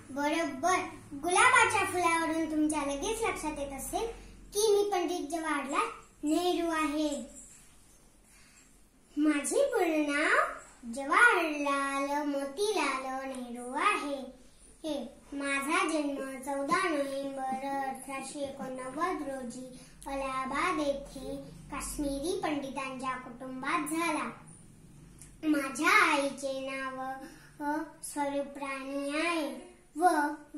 बरोबर गुलाबाच्या फुलावरून तुमच्या लगेच लक्षात येत असेल की मी पंडित जवाहरलाल नेहरू आहे. माझे पूर्ण नाव जवाहरलाल मोतीलाल नेहरू आहे. माझा जन्म 14 नोव्हेंबर 1889 रोजी अलाहाबाद येथे काश्मीरी पंडितांच्या कुटुंबात झाला. माझ्या आईचे नाव स्वरूपराणी आहे व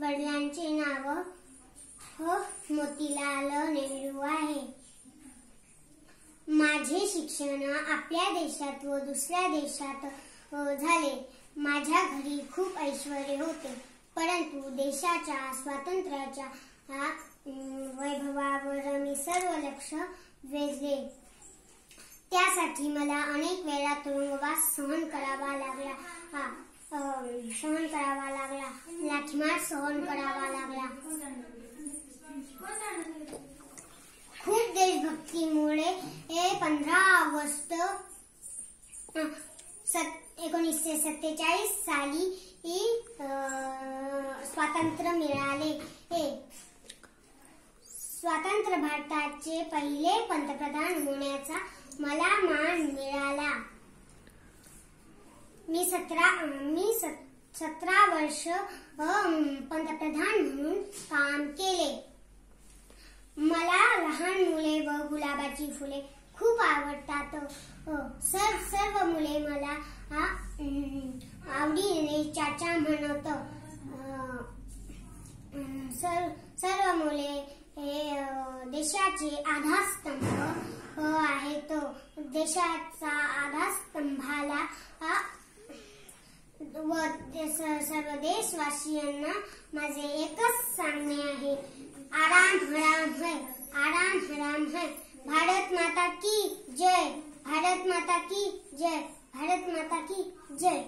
वडिलांचे नाव मोतीलाल नेहरू आहे. माझे शिक्षण आपल्या देशात व दुसऱ्या देशात झाले. माझ्या घरी खूप ऐश्वर्य होते, परंतु देशाच्या स्वातंत्र्याच्या वैभवावर मी सर्व लक्ष वेधले. त्यासाठी मला अनेक वेळा तुरुंगवास सहन करावा लागला, लाठीमार सहन करावा लागला. खूप देशभक्तीमुळे 15 ऑगस्ट 1947 साली स्वातंत्र्य मिळाले. स्वतंत्र भारताचे पहिले पंतप्रधान होण्याचा मला मान मिळाला. मी 17 वर्ष पंतप्रधान म्हणून काम केले. मला लहान मुले व गुलाबाची फुले खूप आवडतात. सर्व मुले मला आवडीने चाचा म्हणत. सर्व मुले हे देशाचे आधारस्तंभ आहेत. देशाचा आधारस्तंभाला व सर्व देशवासियांना माझे एकच सांगणे आहे, आराम हराम है, आराम हराम है. भारत माता की जय, भारत माता की जय, भारत माता की जय.